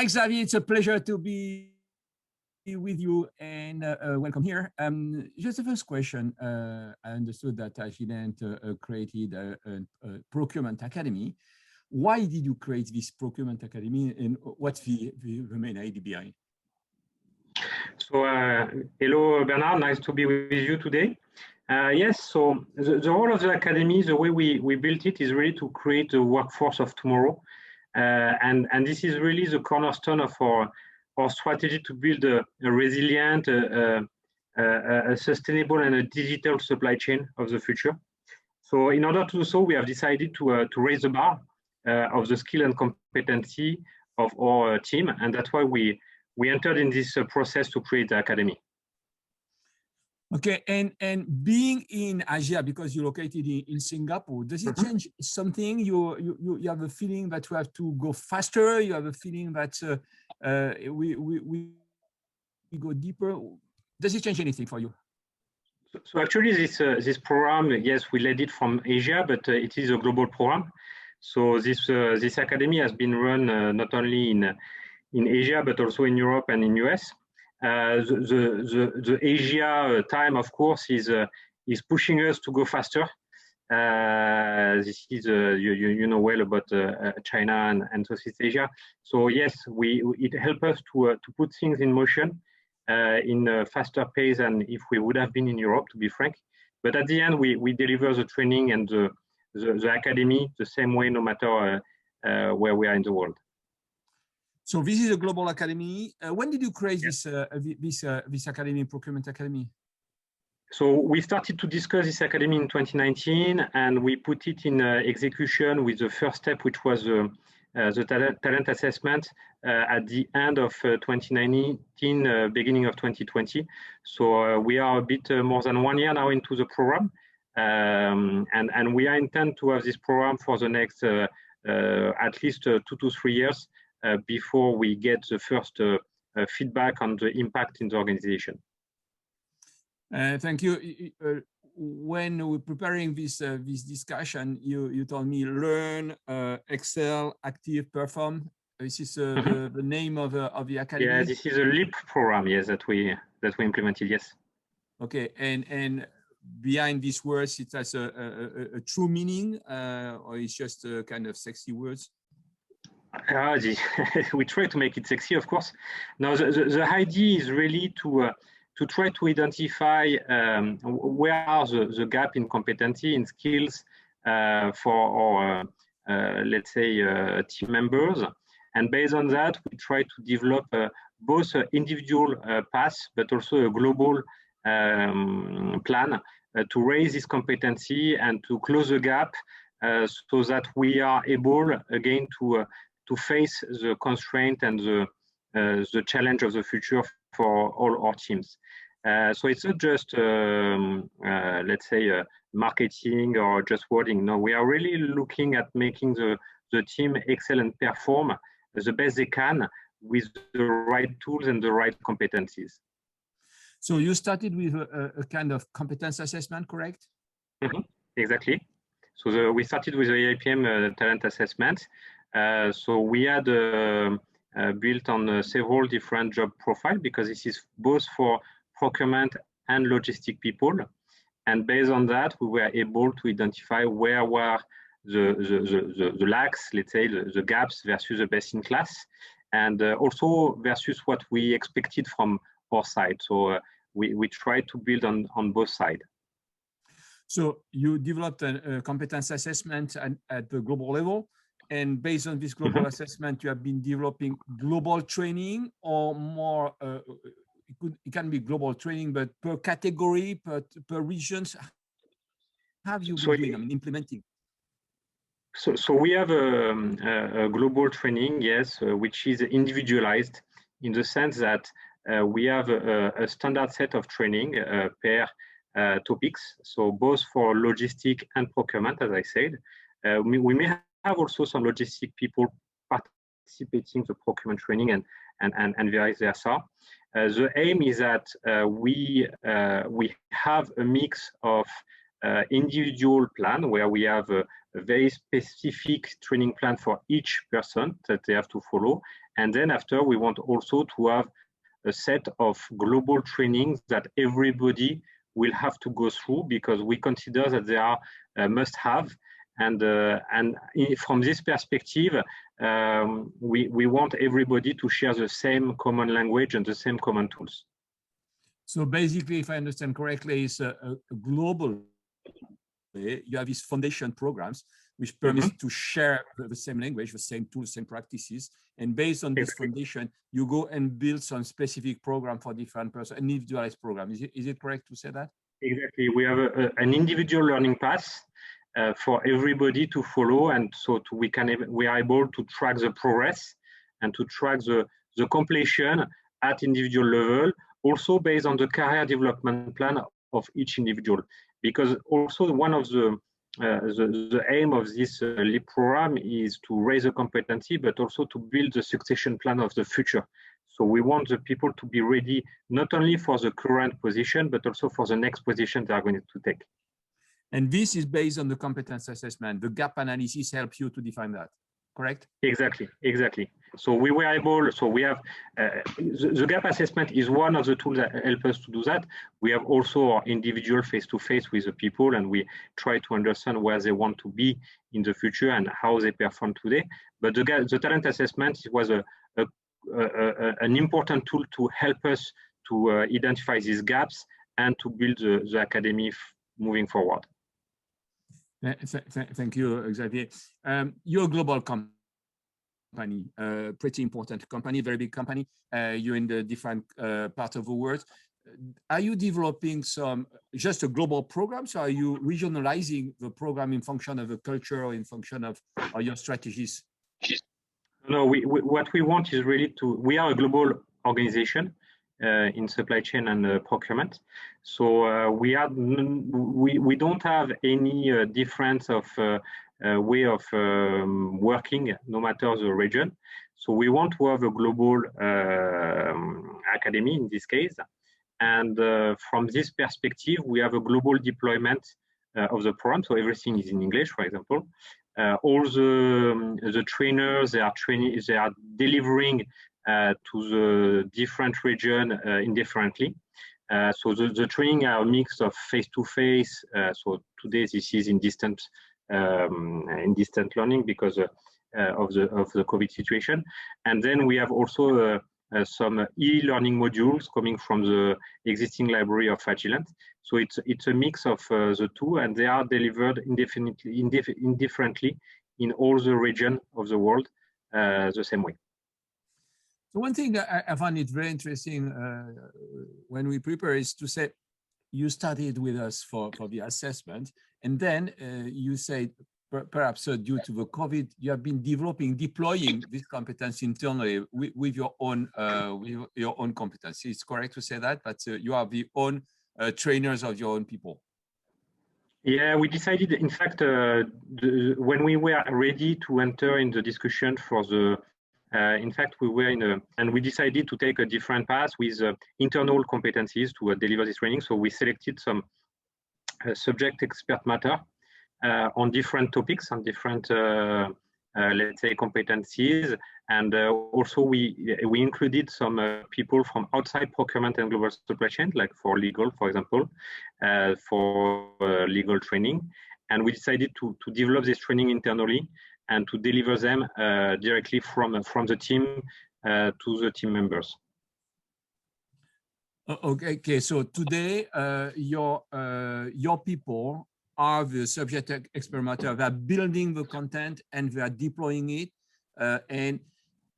Hi, Xavier. It's a pleasure to be with you and welcome here. Just the first question. I understood that Agilent created a procurement academy. Why did you create this procurement academy, and what's the main idea behind? So, hello, Bernard. Nice to be with you today. Yes, so the role of the academy, the way we built it is really to create the workforce of tomorrow. And this is really the cornerstone of our strategy to build a resilient, a sustainable, and a digital supply chain of the future. So in order to do so, we have decided to raise the bar of the skill and competency of our team. And that's why we entered in this process to create the academy. Okay, and being in Asia, because you're located in Singapore, does it change something? You have a feeling that you have to go faster. You have a feeling that we go deeper. Does it change anything for you? So actually, this program, yes, we led it from Asia, but it is a global program. So this academy has been run not only in Asia, but also in Europe and in US. The Asia time, of course, is pushing us to go faster. This is you know well about China and Southeast Asia. So yes, it helps us to put things in motion in a faster pace than if we would have been in Europe, to be frank. But at the end, we deliver the training and the academy the same way, no matter where we are in the world. So this is a global academy. When did you create this academy, procurement academy? So we started to discuss this academy in 2019, and we put it in execution with the first step, which was the talent assessment at the end of 2019, beginning of 2020. So we are a bit more than 1 year now into the program, and we intend to have this program for the next at least 2 to 3 years. Before we get the first feedback on the impact in the organization. Thank you. When we're preparing this discussion, you told me learn, excel, active, perform. This is the name of the academy. Yeah, this is a LEAP program. Yes, that we implemented. Yes. Okay, and behind these words, it has a true meaning, or it's just kind of sexy words. We try to make it sexy, of course. Now, the idea is really to try to identify where are the gap in competency, in skills for our, let's say, team members. And based on that, we try to develop both individual paths, but also a global plan to raise this competency and to close the gap so that we are able, again, to face the constraint and the challenge of the future for all our teams. So it's not just, let's say, marketing or just wording. No, we are really looking at making the team excel and perform the best they can with the right tools and the right competencies. So you started with a kind of competence assessment, correct? Exactly. So we started with the AIPM talent assessment. So we had built on several different job profiles because this is both for procurement and logistic people. And based on that, we were able to identify where were the lacks, let's say, the gaps versus the best in class, and also versus what we expected from our side. So we tried to build on both sides. So you developed a competence assessment at the global level. And based on this global assessment, you have been developing global training, or more, it can be global training, but per category, per regions. How have you been doing, implementing? So we have a global training, yes, which is individualized in the sense that we have a standard set of training per topics. So both for logistic and procurement, as I said, we may have also some logistic people participating in the procurement training and vice versa. The aim is that we have a mix of individual plan where we have a very specific training plan for each person that they have to follow, And then after, we want also to have a set of global trainings that everybody will have to go through, because we consider that they are must-have. And from this perspective, we want everybody to share the same common language and the same common tools. So basically, if I understand correctly, it's a global way. You have these foundation programs which permits to share the same language, the same tools, same practices. And based on this foundation, you go and build some specific program for different persons, an individualized program. Is it correct to say that? Exactly. We have an individual learning path for everybody to follow, and so we are able to track the progress and to track the completion at individual level, also based on the career development plan of each individual. Because also one of the aim of this LEAP program is to raise the competency, but also to build the succession plan of the future. So we want the people to be ready not only for the current position, but also for the next position they are going to take. And this is based on the competence assessment. The gap analysis helps you to define that, correct? Exactly, exactly. So we were able, so we have, the gap assessment is one of the tools that help us to do that. We have also our individual face-to-face with the people, and we try to understand where they want to be in the future and how they perform today. But the talent assessment was an important tool to help us to identify these gaps and to build the academy moving forward. Thank you, Xavier. You're a global company, pretty important company, very big company. You're in the different parts of the world. Are you developing just a global program? So are you regionalizing the program in function of the culture or in function of your strategies? No, what we want is really we are a global organization in supply chain and procurement. So we don't have any difference of way of working, no matter the region. So we want to have a global academy in this case. And from this perspective, we have a global deployment of the program. So everything is in English, for example. All the trainers, they are delivering to the different region indifferently. So the training are a mix of face-to-face. So today this is in distant learning because of the COVID situation. And then we have also some e-learning modules coming from the existing library of Agilent. So it's a mix of the two, and they are delivered indifferently in all the region of the world the same way. So one thing I find it very interesting when we prepare is to say, you started with us for the assessment, and then you said, perhaps due to the COVID, you have been deploying this competence internally with your own competency. It's correct to say that, but you are the own trainers of your own people. Yeah, we decided, in fact, when we were ready to enter in the discussion for the, in fact, we were and we decided to take a different path with internal competencies to deliver this training. So we selected some subject expert matter on different topics, on different, let's say, competencies. And also we included some people from outside procurement and global supply chain, like for legal, for example, for legal training. And we decided to develop this training internally and to deliver them directly from the team to the team members. Okay. So today, your people are the subject expert matter. They are building the content and they are deploying it. And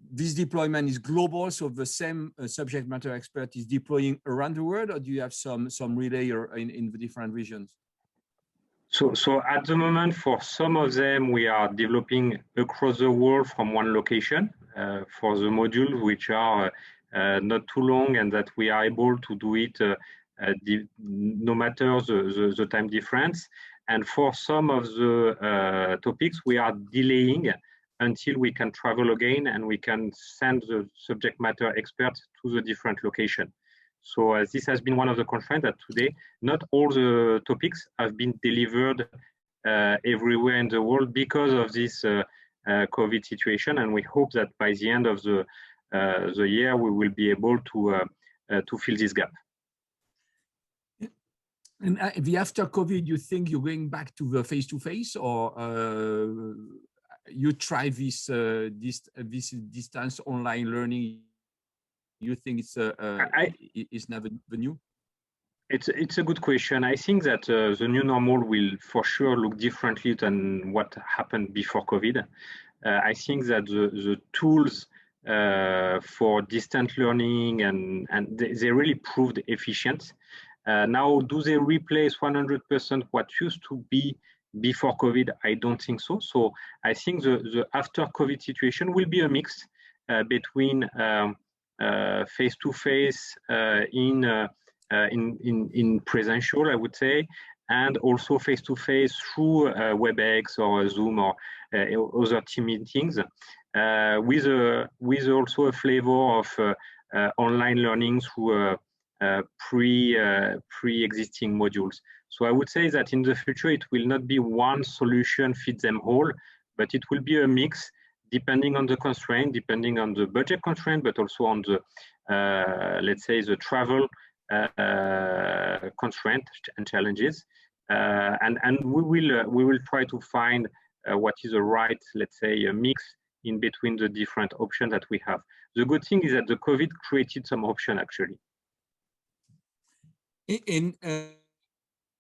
this deployment is global, so the same subject matter expert is deploying around the world, or do you have some relay in the different regions? So at the moment, for some of them, we are developing across the world from one location for the modules which are not too long and that we are able to do it no matter the time difference. And for some of the topics, we are delaying until we can travel again and we can send the subject matter experts to the different location. So this has been one of the constraints that today, not all the topics have been delivered everywhere in the world because of this COVID situation. And we hope that by the end of the the year, we will be able to fill this gap. And the after COVID, you think you're going back to the face-to-face, or you try this distance online learning? You think it's never the new? It's a good question. I think that the new normal will for sure look differently than what happened before COVID. I think that the tools for distant learning and they really proved efficient. Now, do they replace 100% what used to be before COVID? I don't think so. So I think the after COVID situation will be a mix between face-to-face in presential, I would say, and also face-to-face through WebEx or Zoom or other team meetings, with also a flavor of online learning through pre-existing modules. So I would say that in the future, it will not be one solution fits them all, but it will be a mix depending on the constraint, depending on the budget constraint, but also on the, let's say, the travel constraint and challenges. And we will try to find what is the right, let's say, a mix in between the different options that we have. The good thing is that the COVID created some option actually.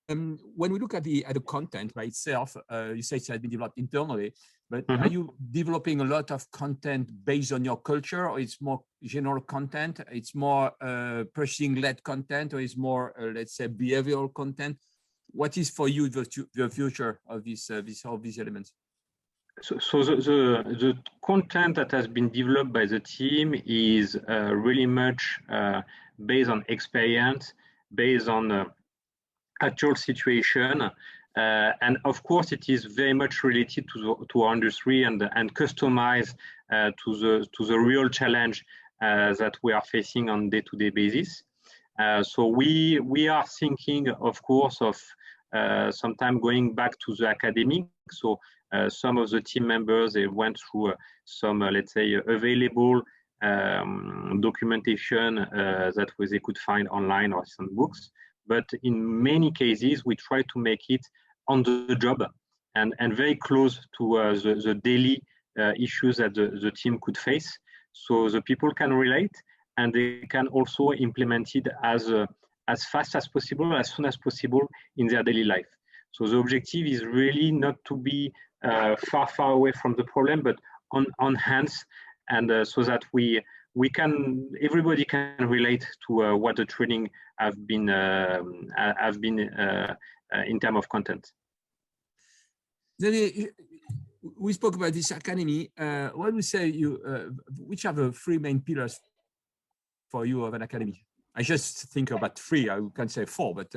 When we look at the content by itself, you say it has been developed internally, but are you developing a lot of content based on your culture, or it's more general content? It's more purchasing-led content, or it's more, let's say, behavioral content? What is for you the future of these elements? So the content that has been developed by the team is really much based on experience, based on actual situation, and of course it is very much related to our industry and customized to the real challenge that we are facing on day-to-day basis. So we are thinking, of course, of sometime going back to the academic. So some of the team members, they went through some, let's say, available documentation that they could find online or some books. But in many cases, we try to make it on the job and very close to the daily issues that the team could face. So the people can relate and they can also implement it as fast as possible, as soon as possible in their daily life. So the objective is really not to be far away from the problem, but on hands, and so that everybody can relate to what the training have been in terms of content. We spoke about this academy. What would you say which are the three main pillars for you of an academy? I just think about three. I can say four, but.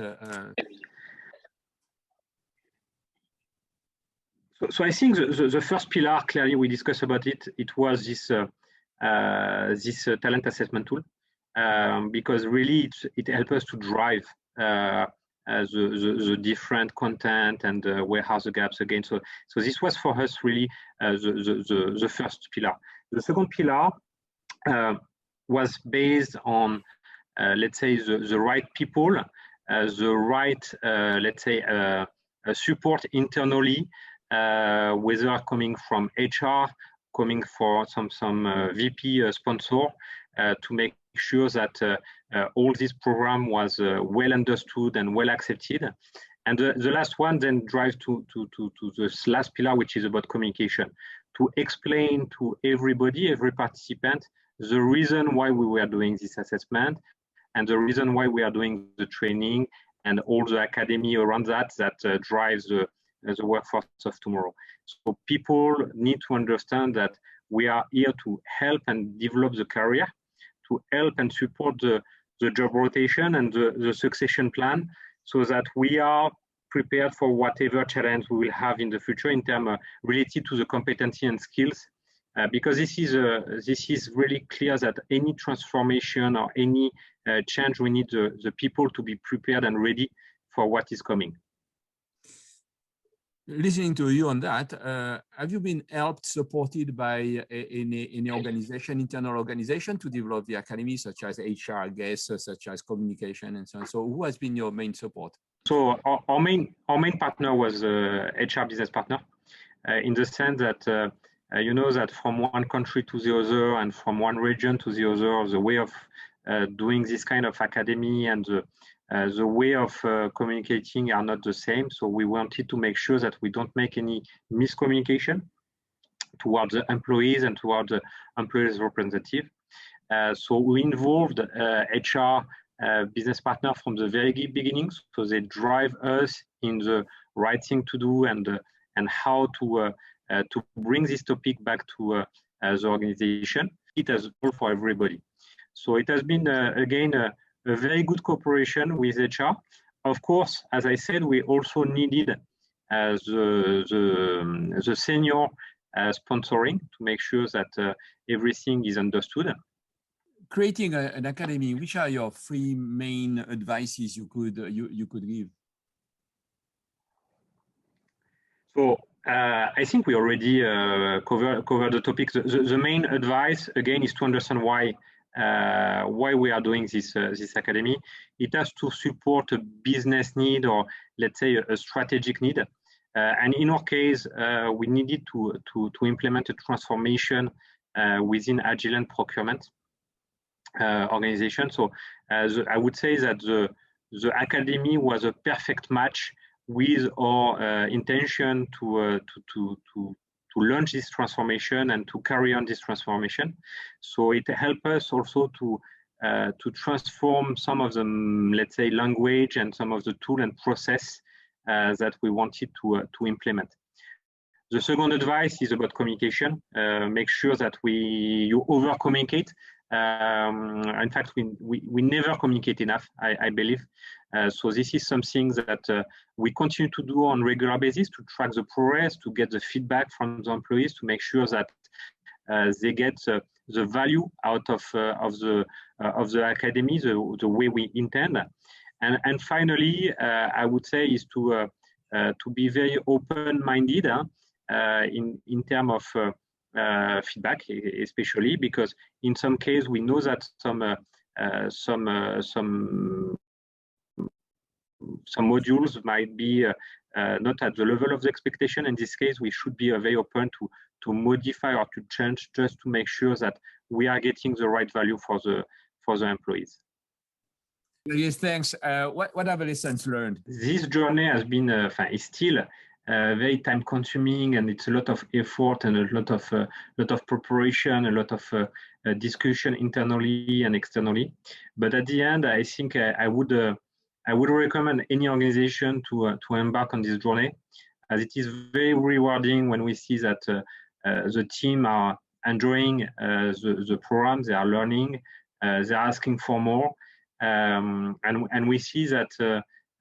So I think the first pillar, clearly we discussed about it. It was this talent assessment tool, because really it helps us to drive the different content and where are the gaps again. So this was for us really the first pillar. The second pillar was based on let's say the right people, the right let's say support internally, whether coming from HR, coming for some VP sponsor, to make sure that all this program was well understood and well accepted. And the last one then drives to this last pillar, which is about communication, to explain to everybody, every participant, the reason why we were doing this assessment and the reason why we are doing the training and all the academy around that drives the workforce of tomorrow. So people need to understand that we are here to help and develop the career, to help and support the job rotation and the succession plan, so that we are prepared for whatever challenge we will have in the future in terms related to the competency and skills. Because this is really clear that any transformation or any change, we need the people to be prepared and ready for what is coming. Listening to you on that, have you been helped, supported by any organization, internal organization, to develop the academy, such as HR, I guess, such as communication and so on? So who has been your main support? So our main partner was HR business partner, in the sense that you know that from one country to the other and from one region to the other, the way of doing this kind of academy and the way of communicating are not the same. So we wanted to make sure that we don't make any miscommunication towards the employees and towards the employees representative. So we involved HR business partner from the very beginning, so they drive us in the right thing to do and how to bring this topic back to the organization. It has all for everybody. So it has been again a very good cooperation with HR. Of course, as I said, we also needed the senior sponsoring to make sure that everything is understood. Creating an academy, which are your three main advices you could give? So I think we already covered the topic. The main advice again is to understand why we are doing this academy. It has to support a business need, or let's say a strategic need. And in our case, we needed to implement a transformation within Agilent procurement organization. So I would say that the academy was a perfect match with our intention to launch this transformation and to carry on this transformation. So it helped us also to transform some of the, let's say, language and some of the tool and process that we wanted to implement. The second advice is about communication. Make sure that you over communicate. In fact, we never communicate enough, I believe. So this is something that we continue to do on a regular basis to track the progress, to get the feedback from the employees, to make sure that they get the value out of the academy, the way we intend. And finally, I would say is to be very open-minded in terms of feedback, especially because in some case we know that some modules might be not at the level of the expectation. In this case, we should be very open to modify or to change, just to make sure that we are getting the right value for the employees. Yes, thanks. What are the lessons learned? This journey has been is still very time consuming, and it's a lot of effort and a lot of preparation, a lot of discussion internally and externally. But at the end, I think I would recommend any organization to embark on this journey, as it is very rewarding when we see that the team are enjoying the program, they are learning, they're asking for more, and we see that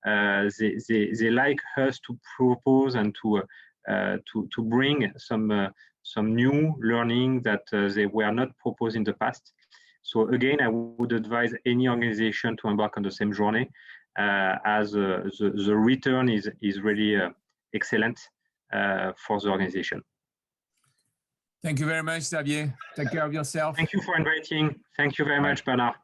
they like us to propose and to bring some new learning that they were not proposed in the past. So again, I would advise any organization to embark on the same journey, as the return is really excellent for the organization. Thank you very much, Xavier. Take care of yourself. Thank you for inviting. Thank you very much, Bernard.